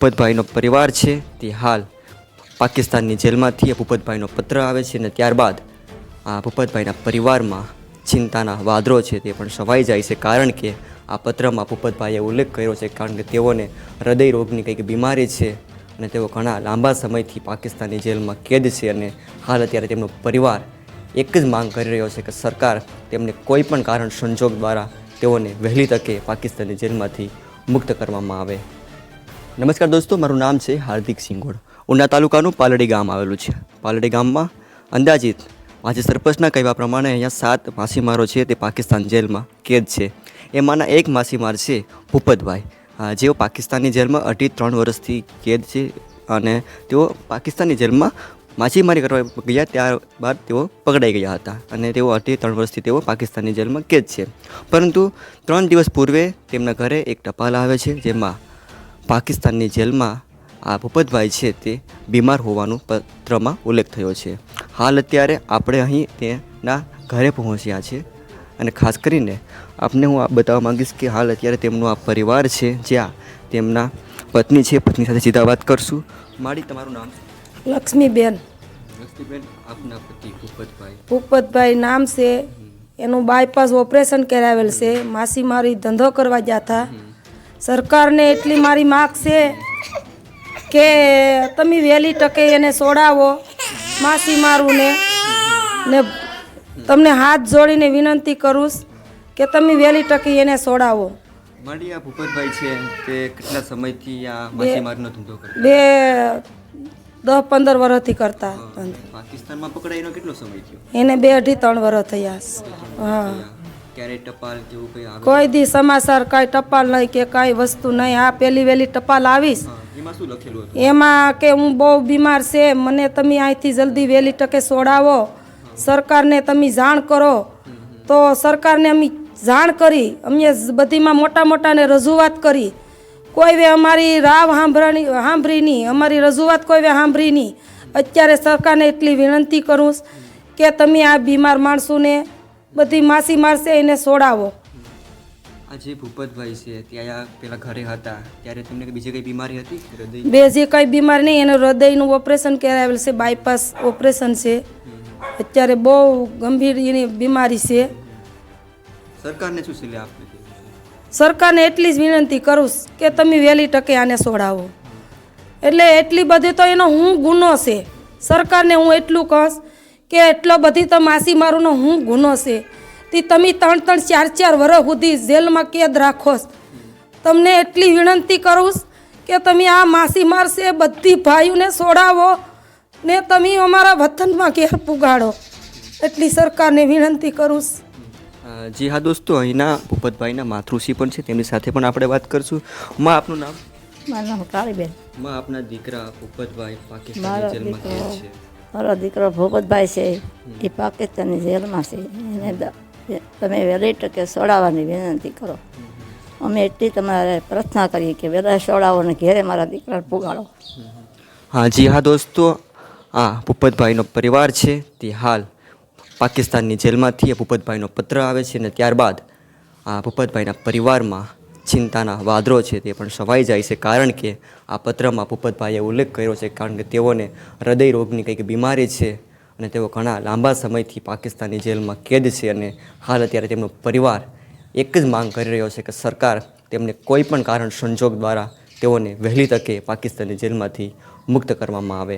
ભૂપતભાઈનો પરિવાર છે તે હાલ પાકિસ્તાનની જેલમાંથી ભૂપતભાઈનો પત્ર આવે છે અને ત્યારબાદ આ ભૂપતભાઈના પરિવારમાં ચિંતાના વાદળો છે તે પણ છવાઈ જાય છે, કારણ કે આ પત્રમાં ભૂપતભાઈએ ઉલ્લેખ કર્યો છે કારણ કે તેઓને હૃદય રોગની કંઈક બીમારી છે અને તેઓ ઘણા લાંબા સમયથી પાકિસ્તાનની જેલમાં કેદ છે અને હાલ અત્યારે તેમનો પરિવાર એક જ માંગ કરી રહ્યો છે કે સરકાર તેમને કોઈ પણ કારણ સંજોગ દ્વારા તેઓને વહેલી તકે પાકિસ્તાનની જેલમાંથી મુક્ત કરવામાં આવે। નમસ્કાર દોસ્તો, મારું નામ છે હાર્દિક સિંગોડ। ઉના તાલુકાનું પાલડી ગામ આવેલું છે। પાલડી ગામમાં અંદાજિત આજે સરપંચના કહેવા પ્રમાણે અહીંયા 7 માછીમારો છે તે પાકિસ્તાન જેલમાં કેદ છે। એમાંના એક માછીમાર છે ભૂપતભાઈ, જેઓ પાકિસ્તાનની જેલમાં 2.5-3 વર્ષથી કેદ છે અને તેઓ પાકિસ્તાનની જેલમાં માછીમારી કરવા ગયા, ત્યારબાદ તેઓ પકડાઈ ગયા હતા અને તેઓ 2.5-3 વર્ષથી તેઓ પાકિસ્તાનની જેલમાં કેદ છે। પરંતુ 3 દિવસ પૂર્વે તેમના ઘરે એક ટપાલ આવે છે, જેમાં પાકિસ્તાનની જેલમાં આ ભૂપતભાઈ છે તે બીમાર હોવાનું પત્રમાં ઉલ્લેખ થયો છે। હાલ અત્યારે આપણે અહીં તેના ઘરે પહોંચ્યા છે અને ખાસ કરીને આપને હું બતાવવા માંગીશ કે હાલ અત્યારે તેમનો આ પરિવાર છે, જ્યાં તેમના પત્ની છે। પત્ની સાથે સીધા વાત કરશું। માડી, તમારું નામ? લક્ષ્મીબેન। લક્ષ્મીબેન, આપના પતિ ભૂપતભાઈ? ભૂપતભાઈ નામ છે, એનું બાયપાસ ઓપરેશન કરાવેલ છે, માછીમારી ધંધો કરવા ગયા હતા। સરકારને એટલી મારી માગ છે કે તમે વહેલી તકે એને છોડાવો માછીમારોને, ને તમને હાથ જોડીને વિનંતી કરું કે તમે વહેલી તકે એને છોડાવો। માડી, આ ભૂપતભાઈ છે તે કેટલા સમયથી આ માછીમારીનો ધંધો કરતા? 10-15 વર્ષથી કરતા। પાકિસ્તાનમાં પકડાઈનો કેટલો સમય થયો? એને 2-3 વર્ષ થયા। હા, ક્યારે ટપાલ જેવું કંઈ આવે? કોઈ દી સમાચાર કાંઈ ટપાલ નહીં કે કાંઈ વસ્તુ નહીં। આ પહેલી વહેલી ટપાલ આવીશ, એમાં શું લખેલું હતું? એમાં કે હું બહુ બીમાર છે, મને તમે અહીંથી જલ્દી વહેલી તકે છોડાવો, સરકારને તમે જાણ કરો। તો સરકારને અમે જાણ કરી, અમે બધીમાં મોટાને રજૂઆત કરી, કોઈ વે અમારી રાવ સાંભળી નહીં, અમારી રજૂઆત કોઈ વે સાંભળી નહીં। અત્યારે સરકારને એટલી વિનંતી કરું કે તમે આ બીમાર માણસોને બધી માછીમાર છે એને છોડાવો। આ જે ભૂપતભાઈ છે ત્યાં પેલા ઘરે હતા ત્યારે તેમને બીજી કઈ બીમારી હતી? હૃદય? બીજી કઈ બીમારી નહીં, એનું હૃદયનું ઓપરેશન કરાવેલ છે, બાયપાસ ઓપરેશન છે। અત્યારે બહુ ગંભીર એની બીમારી છે। સરકારને શું સલાહ આપવી? સરકારને એટલી જ વિનંતી કરું કે તમે વહેલી તકે આને છોડાવો। એટલે એટલી બધી તો એનો હું ગુનો છે, સરકારને હું એટલું કહીશ કે એટલો બધી તો માછીમારોનો હું ગુનો છે તે તમે 3-4 વર્ષ સુધી જેલમાં કેદ રાખો। તમને એટલી વિનંતી કરું કે તમે આ માછીમાર છે બધી ભાઈઓને છોડાવો ને તમે અમારા વતનમાં ઘેર પુગાડો, એટલી સરકારને વિનંતી કરું। જી હા દોસ્તો, અહીંના ભૂપતભાઈના માતૃશ્રી પણ છે, તેમની સાથે પણ આપણે વાત કરશું। માં, આપનું નામ? મારું નામ કાળીબેન। માં, આપના દીકરા ભૂપતભાઈ પાકિસ્તાનની જેલમાં કેદ છે? મારો દીકરો ભૂપતભાઈ છે એ પાકિસ્તાનની જેલમાં છે, એને તમે વહેલી તકે છોડાવવાની વિનંતી કરો। અમે એટલી તમારે પ્રાર્થના કરીએ કે વહેલા છોડાવો અને ઘેરે મારા દીકરાને પુગાડો। હા જી હા દોસ્તો, આ ભૂપતભાઈનો પરિવાર છે તે હાલ પાકિસ્તાનની જેલમાંથી ભૂપતભાઈનો પત્ર આવે છે અને ત્યારબાદ આ ભૂપતભાઈના પરિવારમાં ચિંતાના વાદળો છે તે પણ છવાઈ જાય છે, કારણ કે આ પત્રમાં ભૂપતભાઈએ ઉલ્લેખ કર્યો છે કારણ કે તેઓને હૃદય રોગની કંઈક બીમારી છે અને તેઓ ઘણા લાંબા સમયથી પાકિસ્તાનની જેલમાં કેદ છે અને હાલ અત્યારે તેમનો પરિવાર એક જ માંગ કરી રહ્યો છે કે સરકાર તેમને કોઈ પણ કારણ સંજોગ દ્વારા તેઓને વહેલી તકે પાકિસ્તાનની જેલમાંથી મુક્ત કરવામાં આવે।